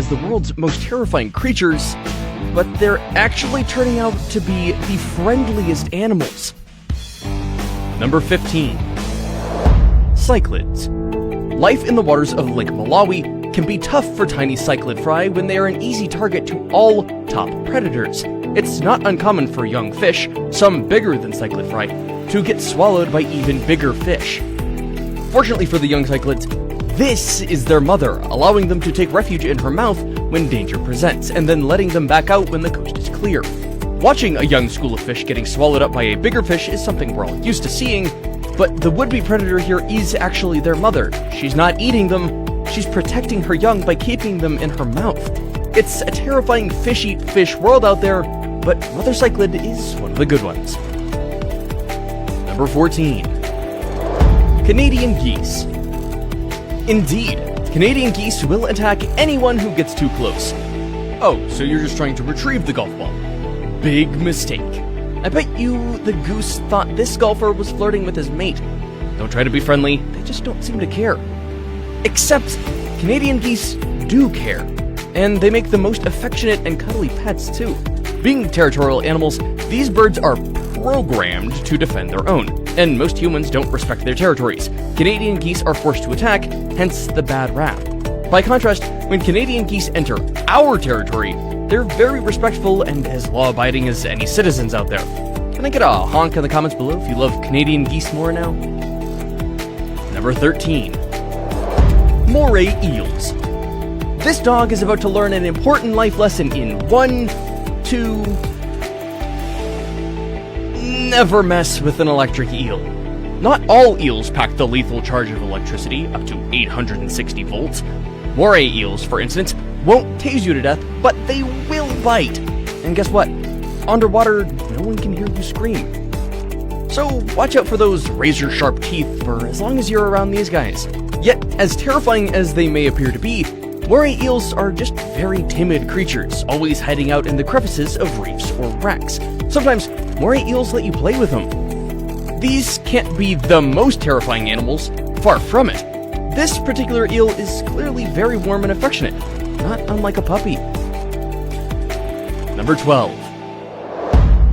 as the world's most terrifying creatures, but they're actually turning out to be the friendliest animals. Number 15. Cichlids. Life in the waters of Lake Malawi can be tough for tiny cichlid fry when they are an easy target to all top predators. It's not uncommon for young fish, some bigger than cichlid fry, to get swallowed by even bigger fish. Fortunately for the young cichlids, this is their mother, allowing them to take refuge in her mouth when danger presents, and then letting them back out when the coast is clear. Watching a young school of fish getting swallowed up by a bigger fish is something we're all used to seeing, but the would-be predator here is actually their mother. She's not eating them, she's protecting her young by keeping them in her mouth. It's a terrifying fish-eat-fish world out there, but mother cichlid is one of the good ones. Number 14. Canadian geese. Indeed, Canadian geese will attack anyone who gets too close. Oh, so you're just trying to retrieve the golf ball. Big mistake. I bet you the goose thought this golfer was flirting with his mate. Don't try to be friendly, they just don't seem to care. Except, Canadian geese do care, and they make the most affectionate and cuddly pets too. Being territorial animals, these birds are programmed to defend their own, and most humans don't respect their territories. Canadian geese are forced to attack, hence the bad rap. By contrast, when Canadian geese enter our territory, they're very respectful and as law-abiding as any citizens out there. Can I get a honk in the comments below if you love Canadian geese more now? Number 13. Moray eels. This dog is about to learn an important life lesson in 1, 2... Never mess with an electric eel. Not all eels pack the lethal charge of electricity, up to 860 volts. Moray eels, for instance, won't tase you to death, but they will bite. And guess what? Underwater, no one can hear you scream. So watch out for those razor-sharp teeth for as long as you're around these guys. Yet, as terrifying as they may appear to be, moray eels are just very timid creatures, always hiding out in the crevices of reefs or wrecks. Sometimes, moray eels let you play with them. These can't be the most terrifying animals, far from it. This particular eel is clearly very warm and affectionate, not unlike a puppy. Number 12.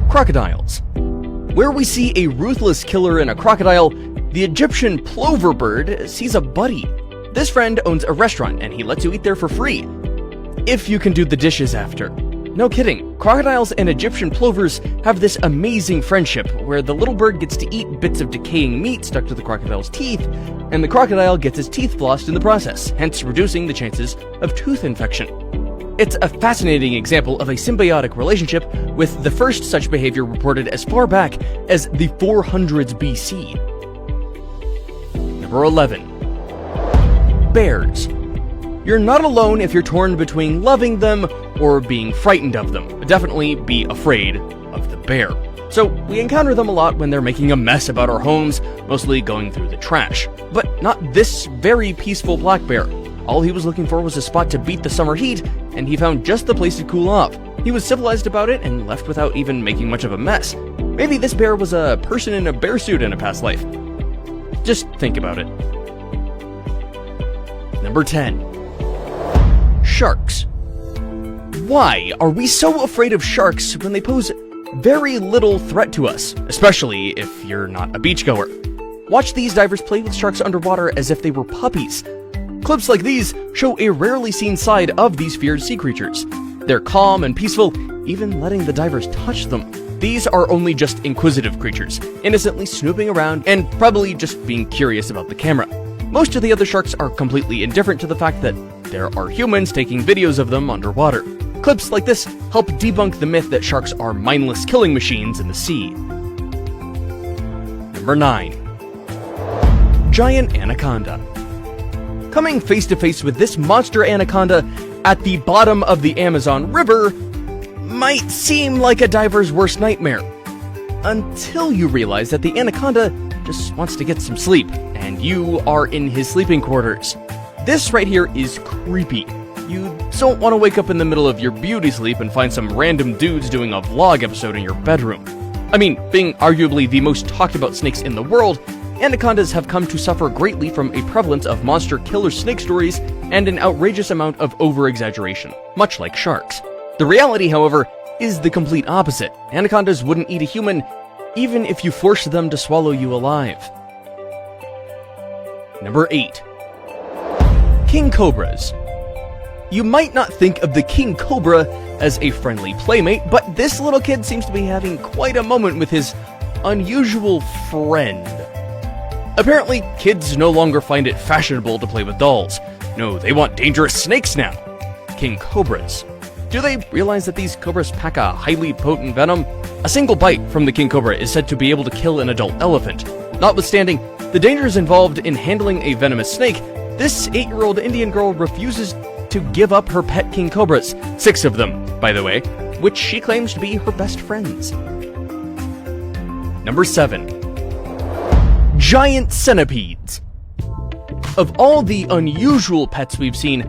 Crocodiles. Where we see a ruthless killer in a crocodile, the Egyptian plover bird sees a buddy. This friend owns a restaurant and he lets you eat there for free, if you can do the dishes after. No kidding, crocodiles and Egyptian plovers have this amazing friendship where the little bird gets to eat bits of decaying meat stuck to the crocodile's teeth, and the crocodile gets his teeth flossed in the process, hence reducing the chances of tooth infection. It's a fascinating example of a symbiotic relationship, with the first such behavior reported as far back as the 400s BC. Number 11. Bears. You're not alone if you're torn between loving them or being frightened of them. Definitely be afraid of the bear. So we encounter them a lot when they're making a mess about our homes, mostly going through the trash. But not this very peaceful black bear. All he was looking for was a spot to beat the summer heat, and he found just the place to cool off. He was civilized about it and left without even making much of a mess. Maybe this bear was a person in a bear suit in a past life. Just think about it. Number 10. Sharks. Why are we so afraid of sharks when they pose very little threat to us, especially if you're not a beachgoer? Watch these divers play with sharks underwater as if they were puppies. Clips like these show a rarely seen side of these feared sea creatures. They're calm and peaceful, even letting the divers touch them. These are only just inquisitive creatures, innocently snooping around and probably just being curious about the camera. Most of the other sharks are completely indifferent to the fact that there are humans taking videos of them underwater. Clips like this help debunk the myth that sharks are mindless killing machines in the sea. Number 9. Giant anaconda. Coming face to face with this monster anaconda at the bottom of the Amazon River might seem like a diver's worst nightmare, until you realize that the anaconda just wants to get some sleep, and you are in his sleeping quarters. This right here is creepy. You don't want to wake up in the middle of your beauty sleep and find some random dudes doing a vlog episode in your bedroom. I mean, being arguably the most talked about snakes in the world, anacondas have come to suffer greatly from a prevalence of monster killer snake stories and an outrageous amount of over-exaggeration, much like sharks. The reality, however, is the complete opposite. Anacondas wouldn't eat a human, even if you forced them to swallow you alive. Number 8. King Cobras. You might not think of the king cobra as a friendly playmate, but this little kid seems to be having quite a moment with his unusual friend. Apparently, kids no longer find it fashionable to play with dolls. No, they want dangerous snakes now. King cobras. Do they realize that these cobras pack a highly potent venom? A single bite from the king cobra is said to be able to kill an adult elephant. Notwithstanding the dangers involved in handling a venomous snake, this 8-year-old Indian girl refuses to give up her pet king cobras, 6 of them, by the way, which she claims to be her best friends. Number 7. Giant centipedes. Of all the unusual pets we've seen,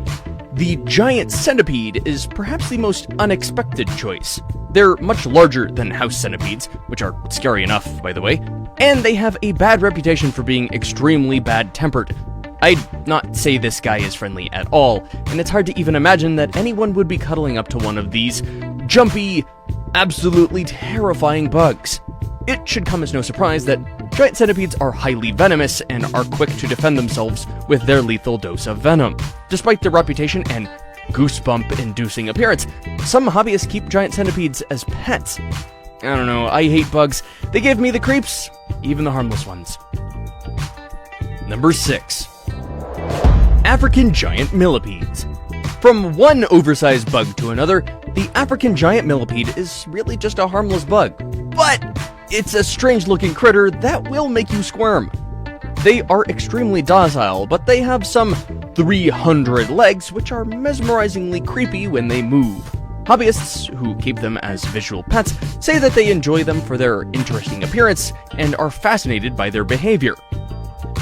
the giant centipede is perhaps the most unexpected choice. They're much larger than house centipedes, which are scary enough, by the way, and they have a bad reputation for being extremely bad-tempered. I'd not say this guy is friendly at all, and it's hard to even imagine that anyone would be cuddling up to one of these jumpy, absolutely terrifying bugs. It should come as no surprise that giant centipedes are highly venomous and are quick to defend themselves with their lethal dose of venom. Despite their reputation and goosebump-inducing appearance, some hobbyists keep giant centipedes as pets. I don't know, I hate bugs. They give me the creeps, even the harmless ones. Number 6. African giant millipedes. From one oversized bug to another, the African giant millipede is really just a harmless bug. But it's a strange-looking critter that will make you squirm. They are extremely docile, but they have some 300 legs, which are mesmerizingly creepy when they move. Hobbyists, who keep them as visual pets, say that they enjoy them for their interesting appearance and are fascinated by their behavior.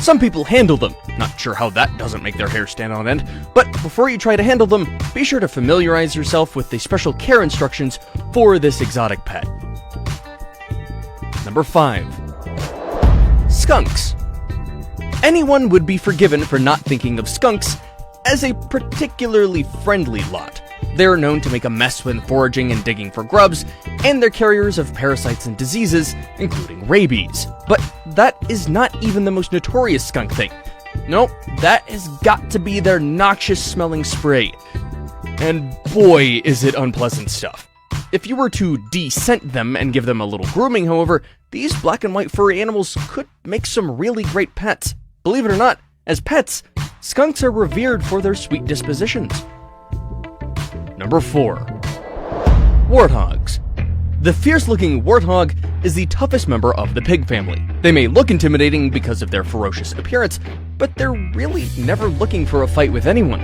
Some people handle them, not sure how that doesn't make their hair stand on end, but before you try to handle them, be sure to familiarize yourself with the special care instructions for this exotic pet. Number 5. Skunks. Anyone would be forgiven for not thinking of skunks as a particularly friendly lot. They're known to make a mess when foraging and digging for grubs, and they're carriers of parasites and diseases, including rabies. But that is not even the most notorious skunk thing. Nope, that has got to be their noxious-smelling spray. And boy, is it unpleasant stuff. If you were to de-scent them and give them a little grooming, however, these black and white furry animals could make some really great pets. Believe it or not, as pets, skunks are revered for their sweet dispositions. Number 4. Warthogs. The fierce-looking warthog is the toughest member of the pig family. They may look intimidating because of their ferocious appearance, but they're really never looking for a fight with anyone.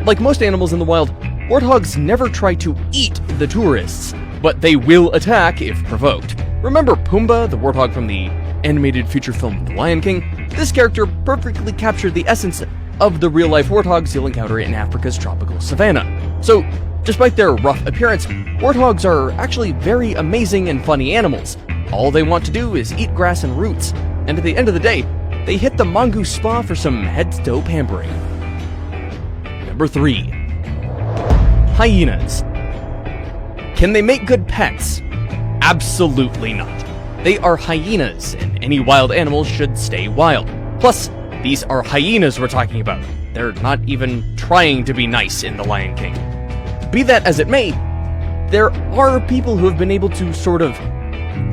Like most animals in the wild, warthogs never try to eat the tourists, but they will attack if provoked. Remember Pumbaa, the warthog from the animated feature film The Lion King? This character perfectly captured the essence of the real-life warthogs you'll encounter in Africa's tropical savanna. So, despite their rough appearance, warthogs are actually very amazing and funny animals. All they want to do is eat grass and roots, and at the end of the day, they hit the mongoose spa for some head-to-toe pampering. Number 3. Hyenas. Can they make good pets? Absolutely not. They are hyenas, and any wild animal should stay wild. Plus, these are hyenas we're talking about. They're not even trying to be nice in The Lion King. Be that as it may, there are people who have been able to sort of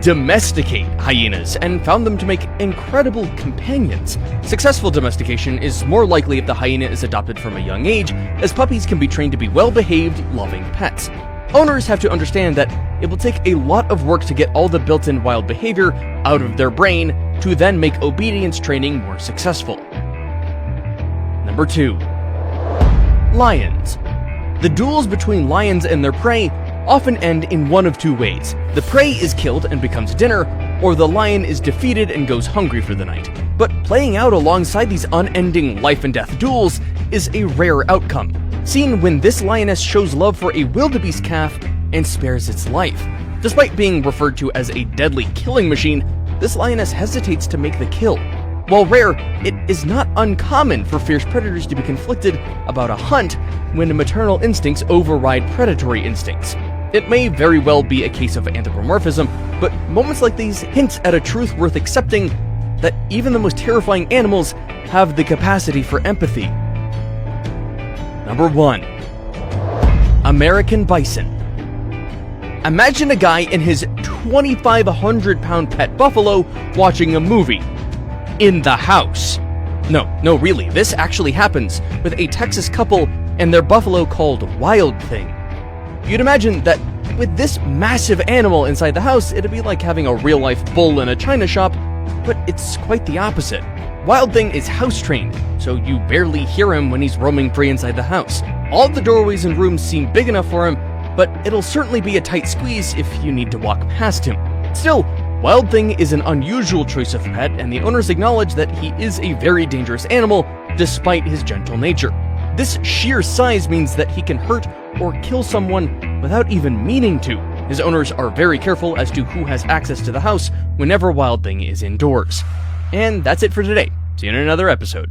domesticate hyenas and found them to make incredible companions. Successful domestication is more likely if the hyena is adopted from a young age, as puppies can be trained to be well-behaved, loving pets. Owners have to understand that it will take a lot of work to get all the built-in wild behavior out of their brain to then make obedience training more successful. Number 2. Lions. The duels between lions and their prey often end in one of two ways. The prey is killed and becomes dinner, or the lion is defeated and goes hungry for the night. But playing out alongside these unending life and death duels is a rare outcome, seen when this lioness shows love for a wildebeest calf and spares its life. Despite being referred to as a deadly killing machine, this lioness hesitates to make the kill. While rare, it is not uncommon for fierce predators to be conflicted about a hunt when maternal instincts override predatory instincts. It may very well be a case of anthropomorphism, but moments like these hint at a truth worth accepting, that even the most terrifying animals have the capacity for empathy. Number 1. American bison. Imagine a guy and his 2,500-pound pet buffalo watching a movie. In the house. No, really, this actually happens with a Texas couple and their buffalo called Wild Thing. You'd imagine that with this massive animal inside the house, it'd be like having a real-life bull in a china shop, but it's quite the opposite. Wild Thing is house-trained, so you barely hear him when he's roaming free inside the house. All the doorways and rooms seem big enough for him, but it'll certainly be a tight squeeze if you need to walk past him. Still, Wild Thing is an unusual choice of pet, and the owners acknowledge that he is a very dangerous animal despite his gentle nature. This sheer size means that he can hurt or kill someone without even meaning to. His owners are very careful as to who has access to the house whenever Wild Thing is indoors. And that's it for today. See you in another episode.